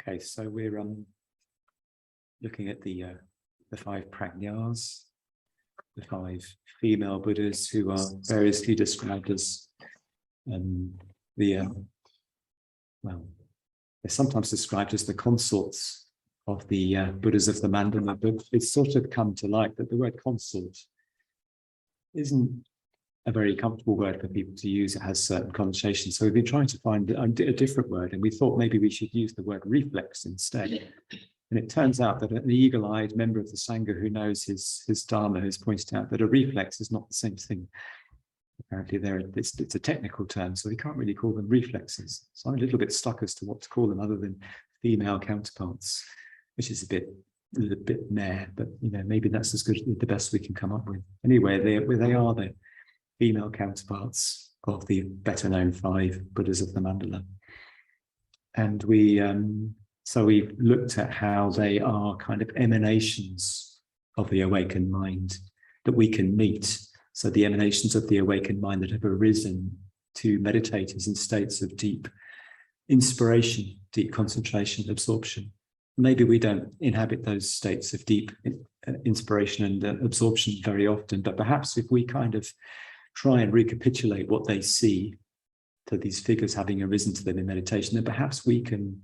Okay, so we're looking at the 5 Prajnas, the 5 female Buddhas who are variously described as well, they're sometimes described as the consorts of the Buddhas of the Mandala, but it's sort of come to light that the word consort isn't a very comfortable word for people to use. It has certain connotations. So we've been trying to find a different word, and we thought maybe we should use the word reflex instead. And it turns out that an eagle-eyed member of the Sangha who knows his dharma has pointed out that a reflex is not the same thing. Apparently it's a technical term, so we can't really call them reflexes. So I'm a little bit stuck as to what to call them other than female counterparts, which is a little bit meh, but maybe that's as good the best we can come up with. Anyway, they are the female counterparts of the better known 5 Buddhas of the Mandala. And so we looked at how they are kind of emanations of the awakened mind that we can meet. So the emanations of the awakened mind that have arisen to meditators in states of deep inspiration, deep concentration, absorption. Maybe we don't inhabit those states of deep inspiration and absorption very often, but perhaps if we kind of try and recapitulate what they see, to these figures having arisen to them in meditation, then perhaps we can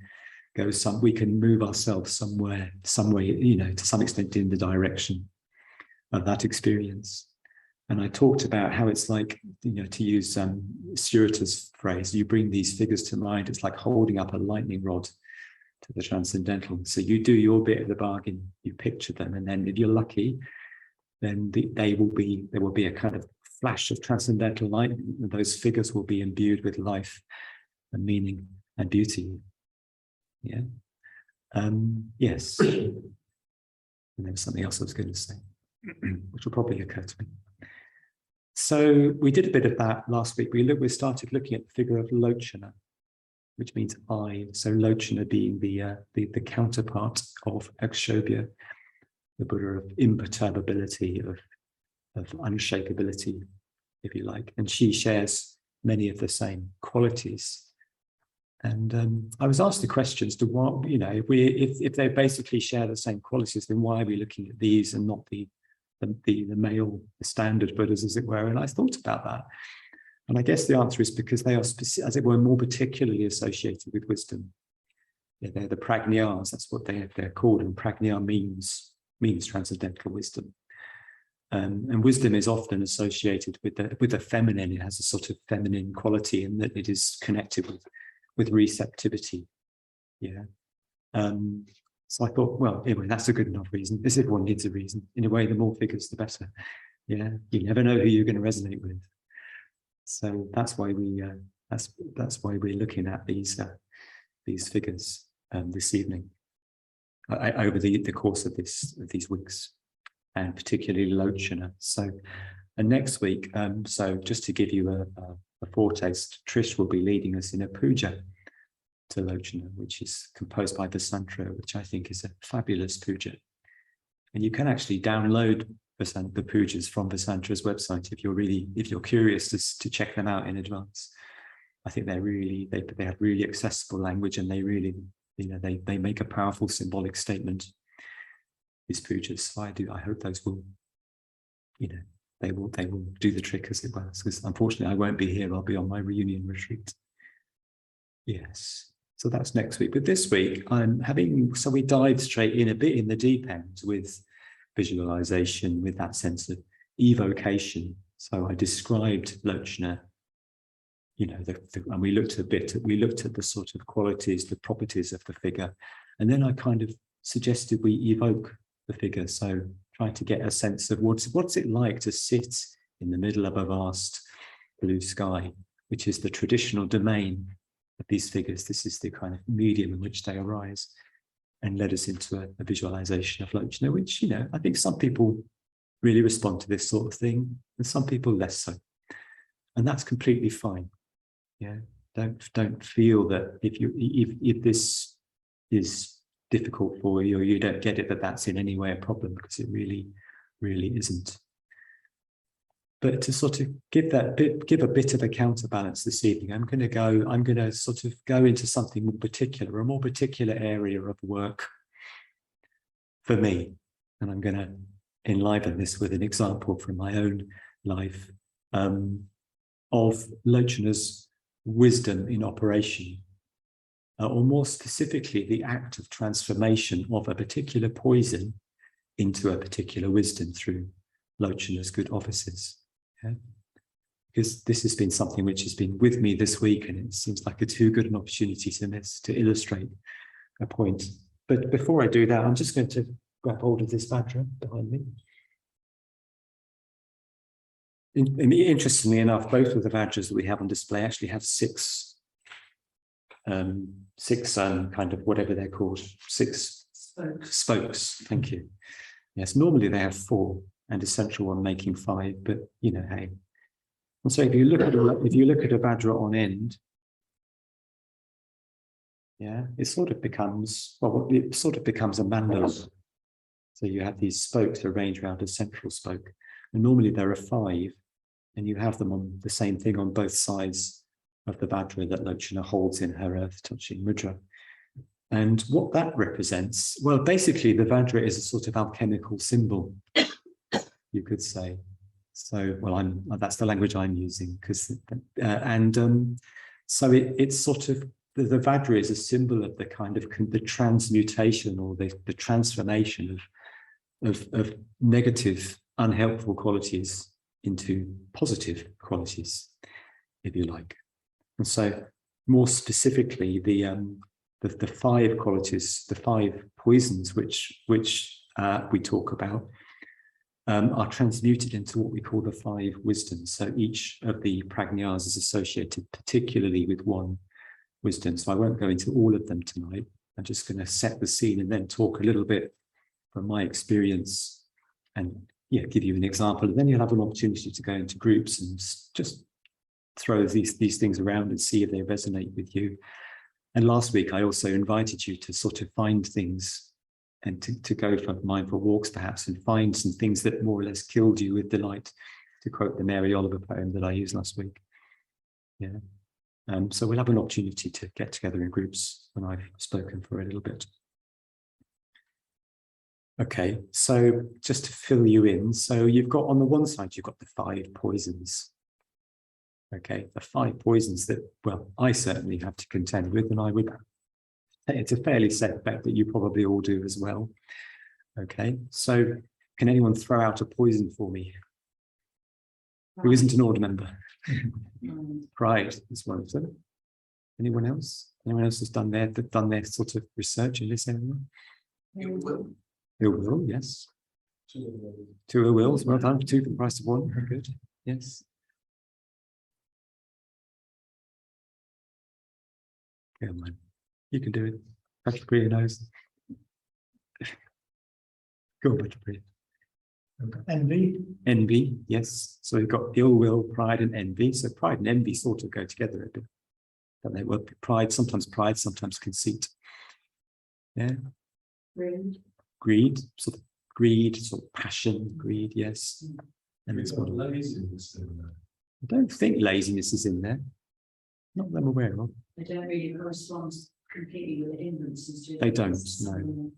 we can move ourselves some way, to some extent in the direction of that experience. And I talked about how it's like, to use Surita's phrase, you bring these figures to mind, it's like holding up a lightning rod to the transcendental. So you do your bit of the bargain, you picture them, and then if you're lucky, then there will be a kind of flash of transcendental light, and those figures will be imbued with life and meaning and beauty. Yeah. Yes. And there was something else I was going to say, which will probably occur to me. So we did a bit of that last week. We started looking at the figure of Lochana, which means eye. So Lochana being the counterpart of Akasharja, the Buddha of imperturbability, of unshakability, if you like. And she shares many of the same qualities. And I was asked the question as to what, if they basically share the same qualities, then why are we looking at these and not the male, the standard Buddhas, as it were? And I thought about that. And I guess the answer is because they are, as it were, more particularly associated with wisdom. Yeah, they're the Prajnas, that's what they're called, and Prajna means transcendental wisdom. And wisdom is often associated with the feminine. It has a sort of feminine quality in that it is connected with receptivity. Yeah. So I thought, well, anyway, that's a good enough reason. This everyone needs a reason. In a way, the more figures, the better. Yeah, you never know who you're going to resonate with. So that's why that's why we're looking at these figures this evening, over the course of these weeks, and particularly Lochana. So, and next week, so just to give you a foretaste, Trish will be leading us in a puja to Lochana, which is composed by Vasantra, which I think is a fabulous puja. And you can actually download the pujas from Vasantra's website if you're curious to check them out in advance. I think they have really accessible language, and they really, they make a powerful symbolic statement, these pujas. So I hope those will, they will do the trick, as it were. Because unfortunately I won't be here, I'll be on my reunion retreat. Yes. So that's next week. But this week we dived straight in a bit in the deep end with visualization, with that sense of evocation. So I described Lochana, and we looked at the sort of qualities, the properties of the figure. And then I kind of suggested we evoke the figure. So trying to get a sense of what's it like to sit in the middle of a vast blue sky, which is the traditional domain of these figures. This is the kind of medium in which they arise, and led us into a visualization of Lochana, which, I think some people really respond to this sort of thing, and some people less so. And that's completely fine. Yeah. Don't feel that if this is difficult for you, or you don't get it, that's in any way a problem, because it really, really isn't. But to sort of give a bit of a counterbalance this evening, I'm going to sort of go into something more particular, a more particular area of work for me. And I'm going to enliven this with an example from my own life of Lochana's wisdom in operation, or more specifically, the act of transformation of a particular poison into a particular wisdom through Lochana's good offices. Yeah? Because this has been something which has been with me this week, and it seems like a too good an opportunity to miss to illustrate a point. But before I do that, I'm just going to grab hold of this Vajra behind me. Interestingly enough, both of the Vajras that we have on display actually have six kind of whatever they're called, six spokes. Thank you. Yes, normally they have 4, and essential one making 5, but you know, hey. And so if you look at a Vajra on end, yeah, it sort of becomes a mandala. So you have these spokes arranged around a central spoke, and normally there are 5, and you have them on the same thing on both sides of the Vajra that Lochana holds in her earth-touching mudra. And what that represents, well, basically the Vajra is a sort of alchemical symbol, you could say. So, well, that's the language I'm using, because so it's sort of the Vajra is a symbol of the kind of the transmutation or the transformation of negative, unhelpful qualities into positive qualities, if you like. And so, more specifically, the 5 qualities, the 5 poisons which we talk about, are transmuted into what we call the 5 wisdoms. So each of the prajnas is associated particularly with one wisdom. So I won't go into all of them tonight. I'm just going to set the scene and then talk a little bit from my experience and give you an example. And then you'll have an opportunity to go into groups and just throw these things around and see if they resonate with you. And last week, I also invited you to sort of find things and to go for mindful walks, perhaps, and find some things that more or less killed you with delight, to quote the Mary Oliver poem that I used last week. Yeah. So we'll have an opportunity to get together in groups when I've spoken for a little bit. Okay, so just to fill you in, so you've got on the one side, you've got the 5 poisons. Okay, the 5 poisons that, well, I certainly have to contend with, and I would, it's a fairly safe bet that you probably all do as well. Okay, so can anyone throw out a poison for me? Who isn't an order member? Pride is one of them. Anyone else? Anyone else has done their sort of research in this area? Ill will. Ill will, yes. 2 ill wills, well done. 2 for the price of 1. Very good. Yes. Come on, you can do it. Patrick Priya knows. Go on, Patrick Priya. Envy. Envy, yes. So we've got ill will, pride, and envy. So pride and envy sort of go together a bit, don't they? Well, pride, sometimes conceit. Yeah. Greed, sort of passion, greed, yes. And there's one. Laziness in there. I don't think laziness is in there. Not that I'm aware of. They don't really correspond completely with the hindrances, do they? They don't, no.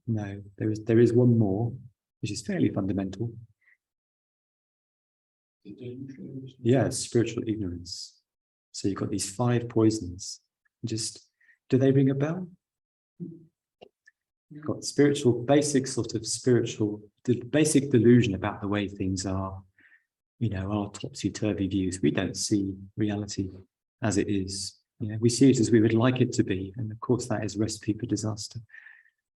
No, there is one more, which is fairly fundamental. Yeah, spiritual ignorance. So you've got these 5 poisons. Just, do they ring a bell? You've got basic delusion about the way things are, our topsy-turvy views. We don't see reality as it is. We see it as we would like it to be. And of course, that is a recipe for disaster.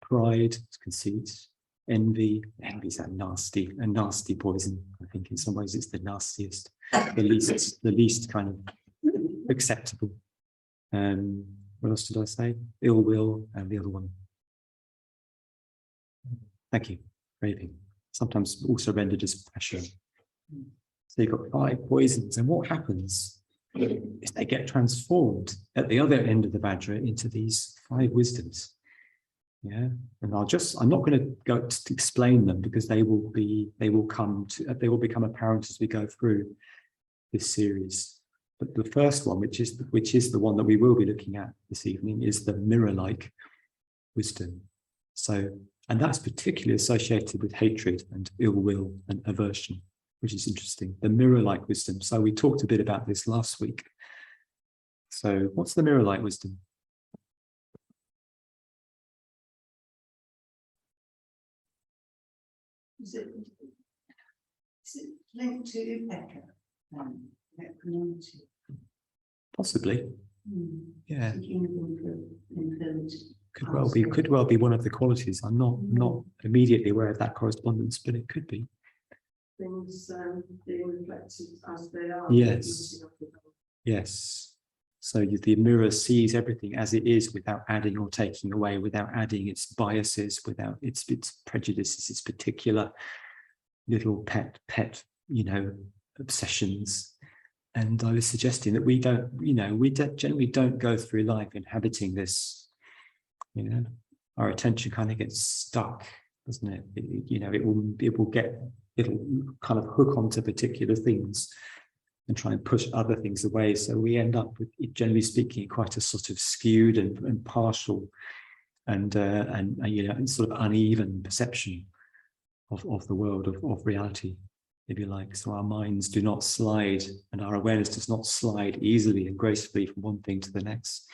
Pride, conceit, envy. Envy is a nasty poison. I think in some ways it's the nastiest, the least kind of acceptable. What else did I say? Ill will, and the other one. Thank you. Craving. Sometimes also rendered as pressure. So you've got 5 poisons, and what happens is they get transformed at the other end of the Vajra into these 5 wisdoms. Yeah, and I'm not going to go to explain them because they will become apparent as we go through this series. But the first one, which is the one that we will be looking at this evening, is the mirror-like wisdom. So, and that's particularly associated with hatred and ill will and aversion, which is interesting. The mirror-like wisdom. So we talked a bit about this last week. So what's the mirror-like wisdom? Is it linked to equanimity? Possibly. Yeah. Could well be one of the qualities. I'm not immediately aware of that correspondence, but it could be. Things being reflected as they are. Yes. Yes. So the mirror sees everything as it is without adding or taking away, without adding its biases, without its prejudices, its particular little pet, obsessions. And I was suggesting that we generally don't go through life inhabiting this. Our attention kind of gets stuck, doesn't it? It'll kind of hook onto particular things and try and push other things away. So we end up with, generally speaking, quite a sort of skewed and partial and sort of uneven perception of the world, of reality, if you like. So our minds do not slide, and our awareness does not slide easily and gracefully from one thing to the next,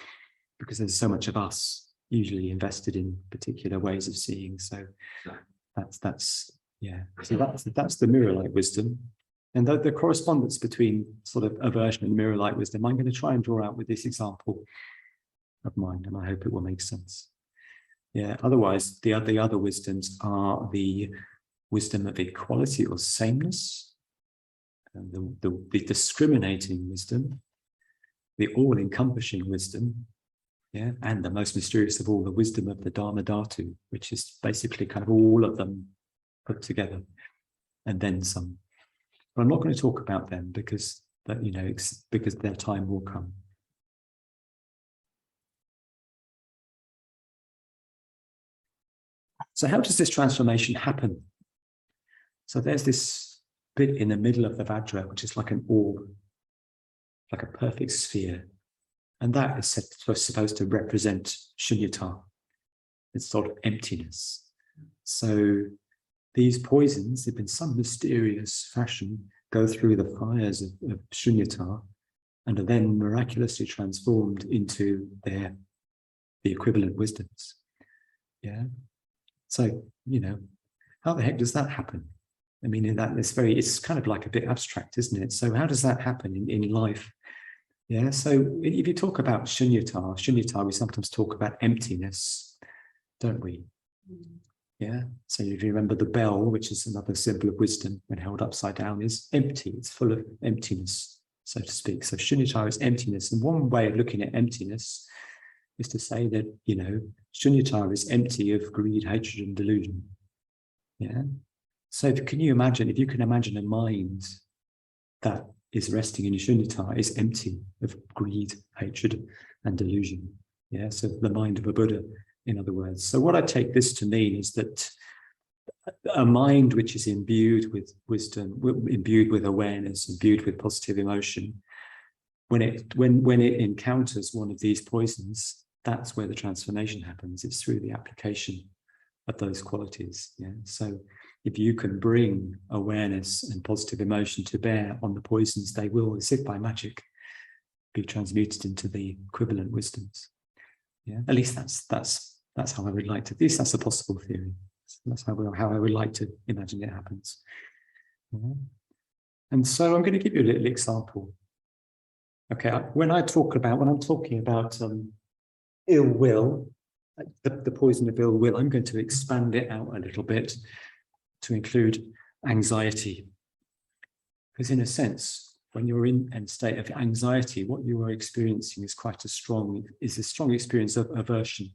because there's so much of us usually invested in particular ways of seeing. So that's the mirror-like wisdom. And the correspondence between sort of aversion and mirror-like wisdom, I'm going to try and draw out with this example of mine, and I hope it will make sense. Yeah, otherwise the other wisdoms are the wisdom of equality or sameness, and the discriminating wisdom, the all-encompassing wisdom, yeah, and the most mysterious of all, the wisdom of the Dharma Dhatu, which is basically kind of all of them put together, and then some. But I'm not going to talk about them because their time will come. So how does this transformation happen? So there's this bit in the middle of the Vajra, which is like an orb, like a perfect sphere. And that is supposed to represent shunyata. It's sort of emptiness. So these poisons, if in some mysterious fashion, go through the fires of shunyata and are then miraculously transformed into the equivalent wisdoms. Yeah. So, how the heck does that happen? I mean, it's kind of like a bit abstract, isn't it? So how does that happen in life? Yeah, so if you talk about shunyata, we sometimes talk about emptiness, don't we? Yeah, so if you remember the bell, which is another symbol of wisdom when held upside down, is empty. It's full of emptiness, so to speak. So shunyata is emptiness. And one way of looking at emptiness is to say that, shunyata is empty of greed, hatred, and delusion. Yeah. So if you can imagine a mind that is resting in shunyata is empty of greed, hatred, and delusion. Yeah, so the mind of a Buddha, in other words. So what I take this to mean is that a mind which is imbued with wisdom, imbued with awareness, imbued with positive emotion, when it encounters one of these poisons, that's where the transformation happens. It's through the application of those qualities. Yeah. So if you can bring awareness and positive emotion to bear on the poisons, they will, as if by magic, be transmuted into the equivalent wisdoms. Yeah, at least that's how I would like to. At least that's a possible theory. That's how I would like to imagine it happens. Yeah. And so I'm going to give you a little example. Okay, when I'm talking about ill will, the poison of ill will, I'm going to expand it out a little bit to include anxiety. Because in a sense, when you're in a state of anxiety, what you are experiencing is a strong experience of aversion.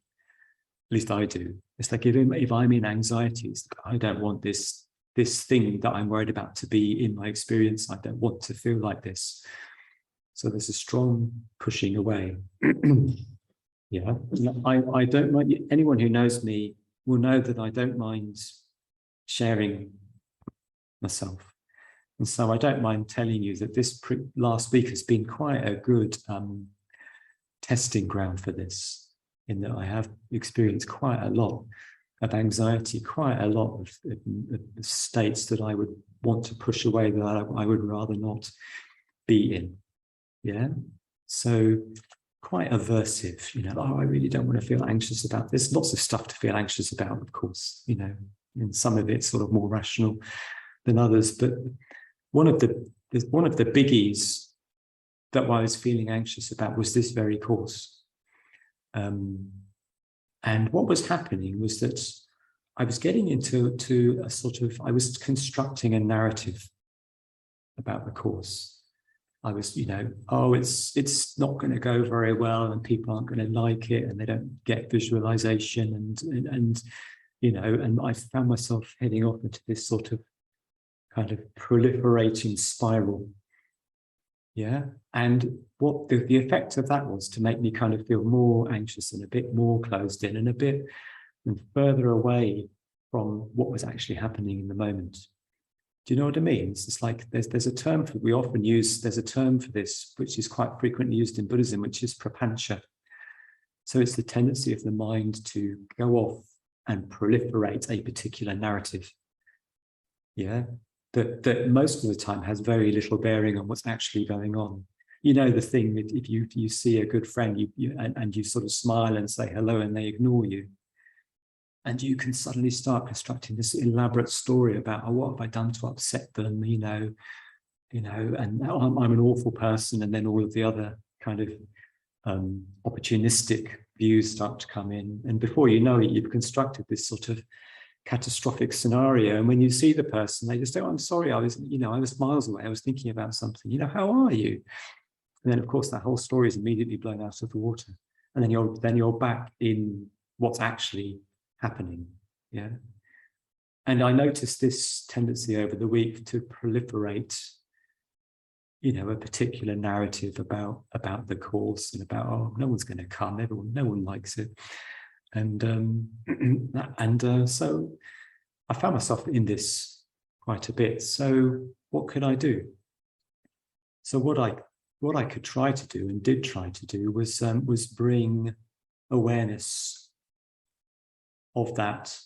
At least I do. It's like if I'm in anxiety, it's like, I don't want this thing that I'm worried about to be in my experience. I don't want to feel like this. So there's a strong pushing away. Yeah, I don't mind. Anyone who knows me will know that I don't mind sharing myself. And so I don't mind telling you that this last week has been quite a good testing ground for this, in that I have experienced quite a lot of anxiety, quite a lot of states that I would want to push away, that I would rather not be in. Yeah. So quite aversive, oh, I really don't want to feel anxious about this. Lots of stuff to feel anxious about, of course, and some of it's sort of more rational than others. But one of the biggies that I was feeling anxious about was this very course. And what was happening was that I was getting into a sort of, I was constructing a narrative about the course. I was, oh, it's not going to go very well, and people aren't going to like it, and they don't get visualization, and I found myself heading off into this sort of kind of proliferating spiral. Yeah, and what the effect of that was to make me kind of feel more anxious and a bit more closed in and a bit further away from what was actually happening in the moment. Do you know what it means? It's like there's a term we often use, there's a term for this, which is quite frequently used in Buddhism, which is prapancha. So it's the tendency of the mind to go off and proliferate a particular narrative. Yeah, that most of the time has very little bearing on what's actually going on. The thing that if you see a good friend, and you sort of smile and say hello, and they ignore you, and you can suddenly start constructing this elaborate story about, oh, what have I done to upset them, and I'm an awful person, and then all of the other kind of opportunistic views start to come in, and before you know it, you've constructed this sort of catastrophic scenario. And when you see the person, they just say, oh, I'm sorry, I was miles away, I was thinking about something, how are you? And then of course that whole story is immediately blown out of the water, and then you're back in what's actually happening. Yeah. And I noticed this tendency over the week to proliferate, a particular narrative about the course, and about, oh, no one's going to come, no one likes it. And so I found myself in this quite a bit. So what could I do? So what I could try to do, and did try to do, was bring awareness of that,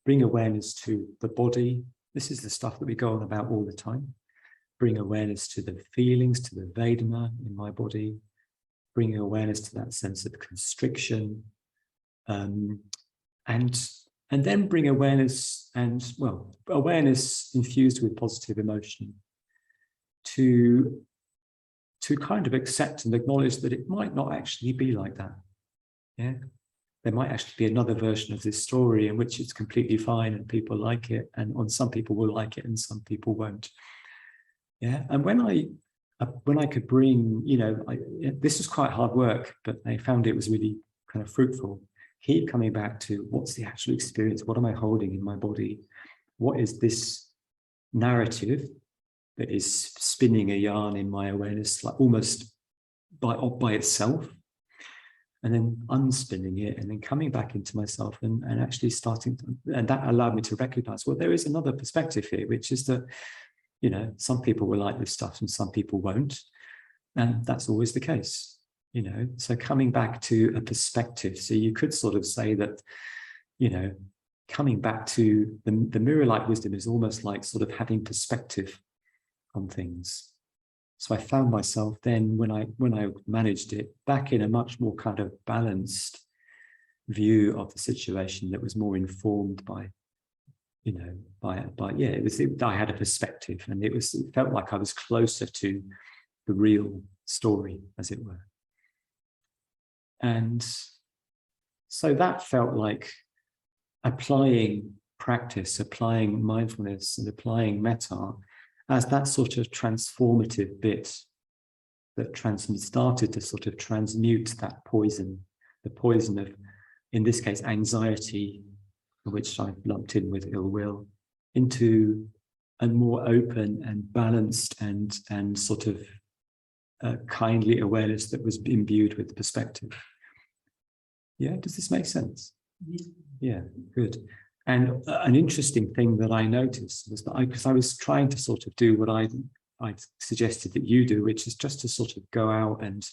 bring awareness to the body. This is the stuff that we go on about all the time. Bring awareness to the feelings, to the Vedana in my body, bringing awareness to that sense of constriction, and then bring awareness, awareness infused with positive emotion, to kind of accept and acknowledge that it might not actually be like that. Yeah. There might actually be another version of this story in which it's completely fine and people like it, and some people will like it and some people won't. Yeah, and when I could bring, this was quite hard work, but I found it was really kind of fruitful. Keep coming back to what's the actual experience? What am I holding in my body? What is this narrative that is spinning a yarn in my awareness, like almost by itself? And then unspinning it, and then coming back into myself, and actually starting to, and that allowed me to recognize, well, there is another perspective here, which is that, some people will like this stuff and some people won't. And that's always the case, so coming back to a perspective. So you could sort of say that, coming back to the mirror-like wisdom is almost like sort of having perspective on things. So I found myself then, when I managed it, back in a much more kind of balanced view of the situation that was more informed by, I had a perspective, and it felt like I was closer to the real story, as it were. And so that felt like applying practice, applying mindfulness, and applying metta as that sort of transformative bit that started to sort of transmute that poison, the poison of, in this case, anxiety, which I lumped in with ill will, into a more open and balanced and sort of kindly awareness that was imbued with perspective. Yeah, does this make sense? Yeah, good. And an interesting thing that I noticed was that because I was trying to sort of do what I suggested that you do, which is just to sort of go out and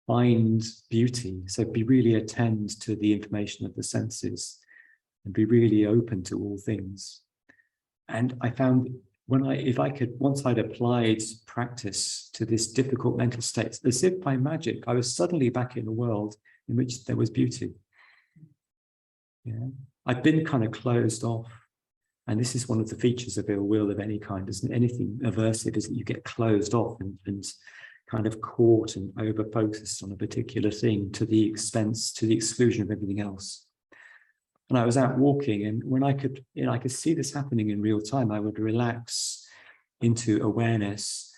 find beauty. So be really attend to the information of the senses and be really open to all things. And I found once I'd applied practice to this difficult mental state, as if by magic, I was suddenly back in a world in which there was beauty. Yeah, I've been kind of closed off. And this is one of the features of ill will of any kind, isn't anything aversive, is that you get closed off and kind of caught and over focused on a particular thing to the exclusion of everything else. And I was out walking, and when I could see this happening in real time, I would relax into awareness,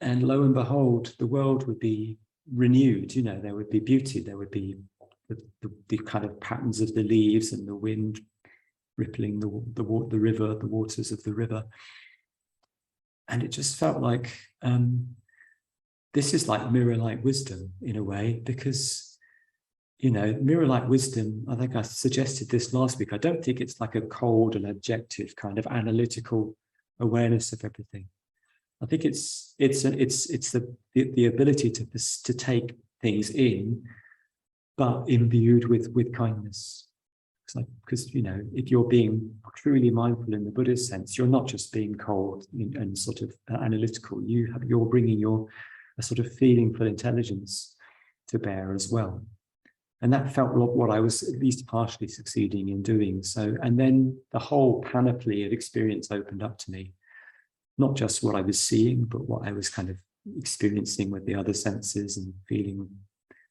and lo and behold, the world would be renewed. You know, there would be beauty, there would be the kind of patterns of the leaves and the wind rippling the river, the waters of the river. And it just felt like this is like mirror-like wisdom in a way, because, you know, mirror-like wisdom, I think I suggested this last week, I don't think it's like a cold and objective kind of analytical awareness of everything. I think it's the ability to take things in, but imbued with kindness. Because, you know, if you're being truly mindful in the Buddhist sense, you're not just being cold and sort of analytical. You're bringing a sort of feelingful intelligence to bear as well. And that felt what I was at least partially succeeding in doing. So, and then the whole panoply of experience opened up to me, not just what I was seeing, but what I was kind of experiencing with the other senses and feeling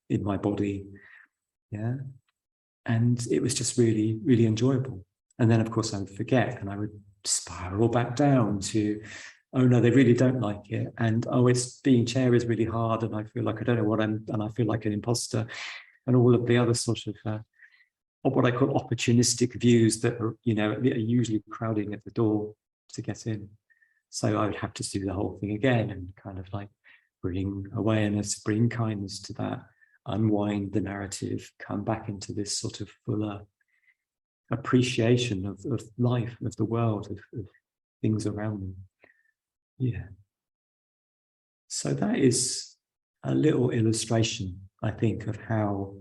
in my body. Yeah. And it was just really, really enjoyable. And then, of course, I would forget and I would spiral back down to, oh, no, they really don't like it. And, oh, it's being chair is really hard. And I feel like I don't know and I feel like an imposter. And all of the other sort of what I call opportunistic views that are, you know, are usually crowding at the door to get in. So I would have to do the whole thing again and kind of like bring awareness, bring kindness to that, unwind the narrative, come back into this sort of fuller appreciation of life, of the world, of things around me. Yeah. So that is a little illustration, I think, of how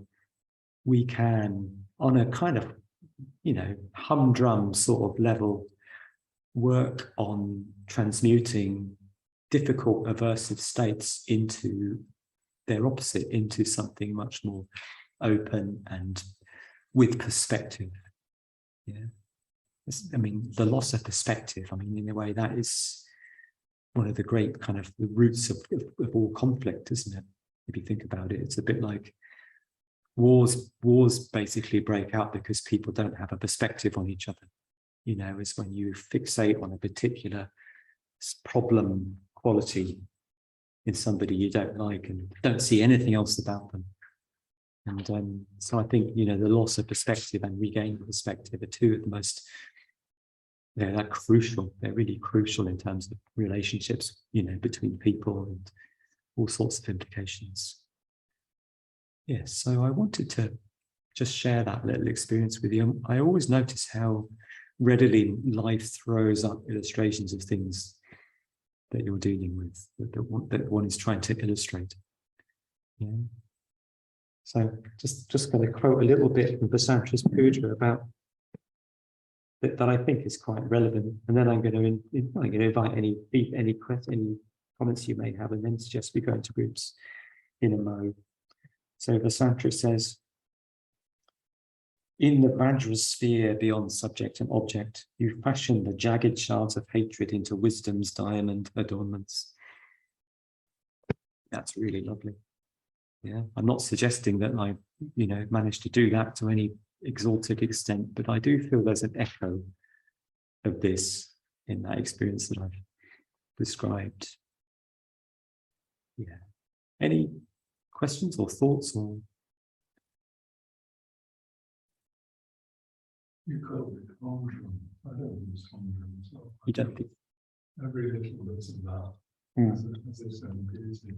we can, on a kind of, you know, humdrum sort of level, work on transmuting difficult aversive states into their opposite, into something much more open and with perspective. Yeah, I mean, the loss of perspective, I mean, in a way, that is one of the great kind of the roots of all conflict, isn't it? If you think about it, it's a bit like wars basically break out because people don't have a perspective on each other. You know, it's when you fixate on a particular problem quality in somebody you don't like and don't see anything else about them. And so I think, you know, the loss of perspective and regaining perspective are two of the most, they're crucial. They're really crucial in terms of relationships, you know, between people and all sorts of implications. Yes, so I wanted to just share that little experience with you. I always notice how readily life throws up illustrations of things that you're dealing with, that one is trying to illustrate. Yeah. So just going to quote a little bit from Vasantra's Puja about that I think is quite relevant, and then I'm going to invite any comments you may have, and then suggest we go into groups in a mode. So Vasantra says, in the Vajra sphere beyond subject and object, you fashion the jagged shards of hatred into wisdom's diamond adornments. That's really lovely. Yeah, I'm not suggesting that I, you know, managed to do that to any exalted extent, but I do feel there's an echo of this in that experience that I've described. Yeah. Any questions or thoughts or? You call it conjuring. I don't use conjuring. So You don't think? every little bit's about as if some beauty.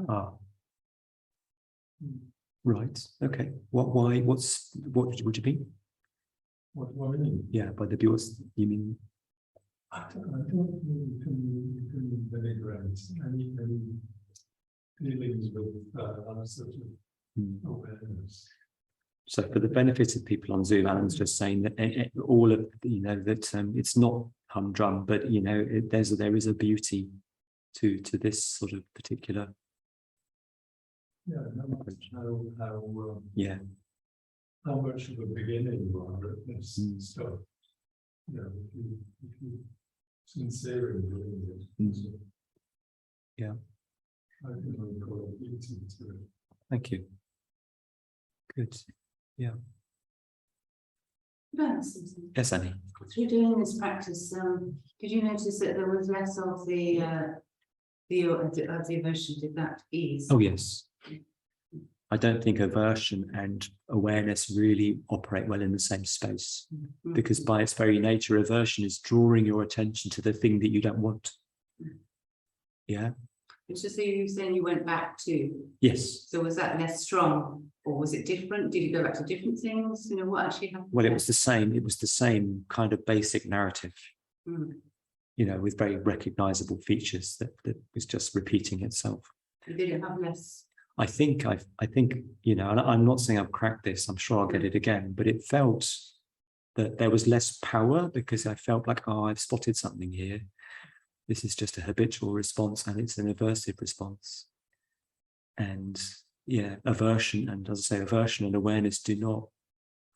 Ah. Right. Okay. Why? What would you mean? What do I mean? Yeah, by the viewers, you mean? I don't know if you can deliberate any dealings with other sort of awareness. So for the benefit of people on Zoom, Alan's just saying that all of, that it's not humdrum, but, there is a beauty to this sort of particular. Yeah, Yeah. how much of a beginner you are at this stuff. If you sincere in doing it. So, Yeah. I think I would call it beauty to it. Thank you. Good. Yeah. Yes, Annie. Through doing this practice, did you notice that there was less of the aversion? Did that ease? Oh, yes. I don't think aversion and awareness really operate well in the same space, because by its very nature, aversion is drawing your attention to the thing that you don't want. Yeah. It's just that you saying you went back to. Yes. So was that less strong, or was it different? Did you go back to different things? What actually happened? Well, it was the same. It was the same kind of basic narrative. With very recognizable features that was just repeating itself. You didn't have less. I think, and I'm not saying I've cracked this, I'm sure I'll get it again, but it felt that there was less power, because I felt like, oh, I've spotted something here. This is just a habitual response, and it's an aversive response. And yeah, aversion and awareness do not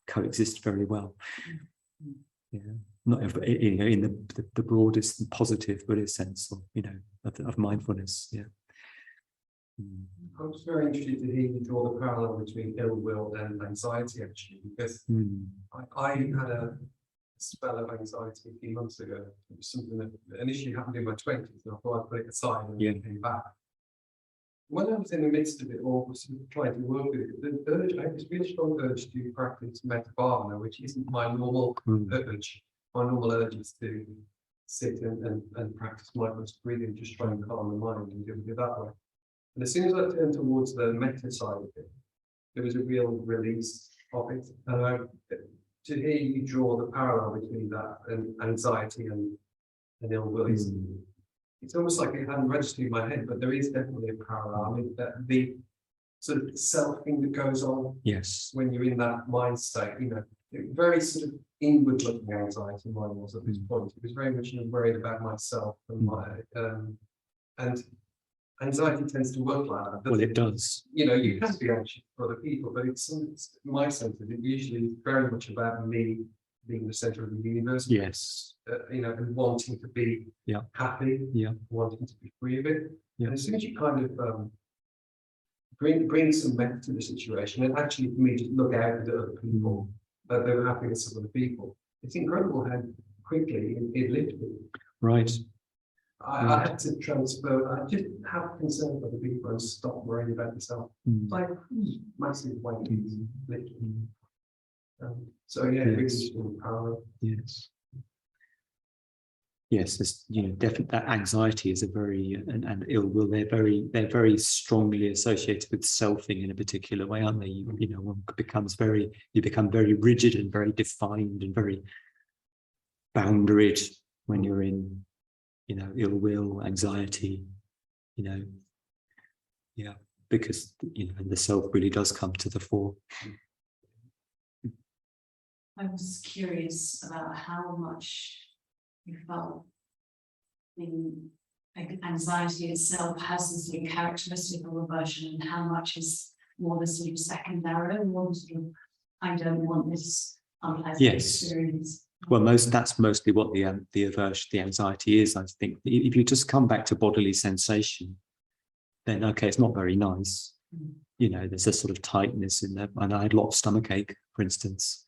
coexist very well. Yeah, not in the broadest and positive Buddhist sense, of mindfulness. Yeah. I was very interested to hear you draw the parallel between ill will and anxiety, actually, because I had a spell of anxiety a few months ago. It was something that initially happened in my 20s, and I thought I'd put it aside and then came back. When I was in the midst of it all, was trying to work with it, the urge, I had this really strong urge to practice metta bhavana, which isn't my normal urge. My normal urge is to sit and practice mindfulness breathing, just try and calm the mind and do it that way. And as soon as I turned towards the metta side of it, there was a real release of it. And to hear you draw the parallel between that and anxiety and ill will, it's almost like it hadn't registered in my head, but there is definitely a parallel. I mean, that the sort of self thing that goes on when you're in that mind state, very sort of inward looking anxiety mine was at this point. It was very much worried about myself and and anxiety tends to work like that. Well, it does. You can be anxious for other people, but it's my sense of it usually is very much about me being the center of the universe. Yes. And wanting to be happy. Yeah. Wanting to be free of it. Yeah. And as soon as you kind of bring some method to the situation, and actually for me just look out at other people, that the happiness of other people, it's incredible how quickly it lifted. Right. I had to transfer. I just have concern for the people and stop worrying about myself. Like massive weight lifted. So yeah, really interesting parallel. Yes. Yes, there's, definitely that anxiety is a very and ill will. They're very strongly associated with selfing in a particular way, aren't they? One you become very rigid and very defined and very boundaried when you're in, ill will, anxiety, because the self really does come to the fore. I was curious about how much you felt the anxiety itself has this sort of characteristic of aversion, and how much is more the sort of secondary, more sort of, I don't want this unpleasant experience. Well, that's mostly what the aversion, the anxiety is. I think if you just come back to bodily sensation, then okay, it's not very nice. There's a sort of tightness in there, and I had a lot of stomach ache, for instance.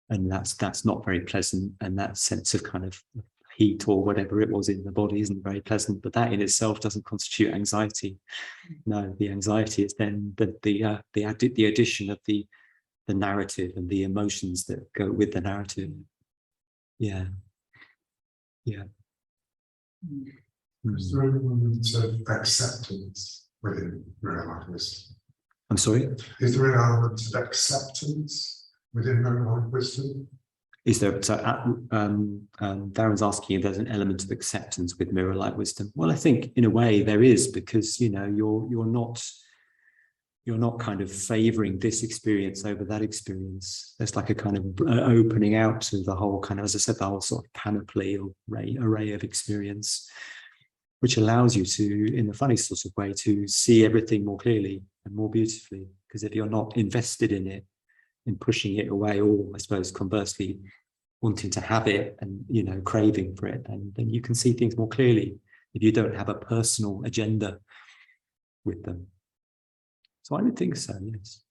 And that's not very pleasant, and that sense of kind of heat or whatever it was in the body isn't very pleasant. But that in itself doesn't constitute anxiety. No, the anxiety is then the addition of the narrative and the emotions that go with the narrative. Yeah. Is there any moment of acceptance within real life? I'm sorry? Is there an element of acceptance within mirror-like wisdom? Is there, so Darren's asking if there's an element of acceptance with mirror light wisdom. Well, I think in a way there is, because you're not kind of favoring this experience over that experience. There's like a kind of opening out to the whole kind of, as I said, the whole sort of panoply or array of experience, which allows you to, in a funny sort of way, to see everything more clearly and more beautifully. Because if you're not invested in it, in pushing it away, or I suppose conversely wanting to have it and craving for it, and then you can see things more clearly if you don't have a personal agenda with them. So I would think so, yes.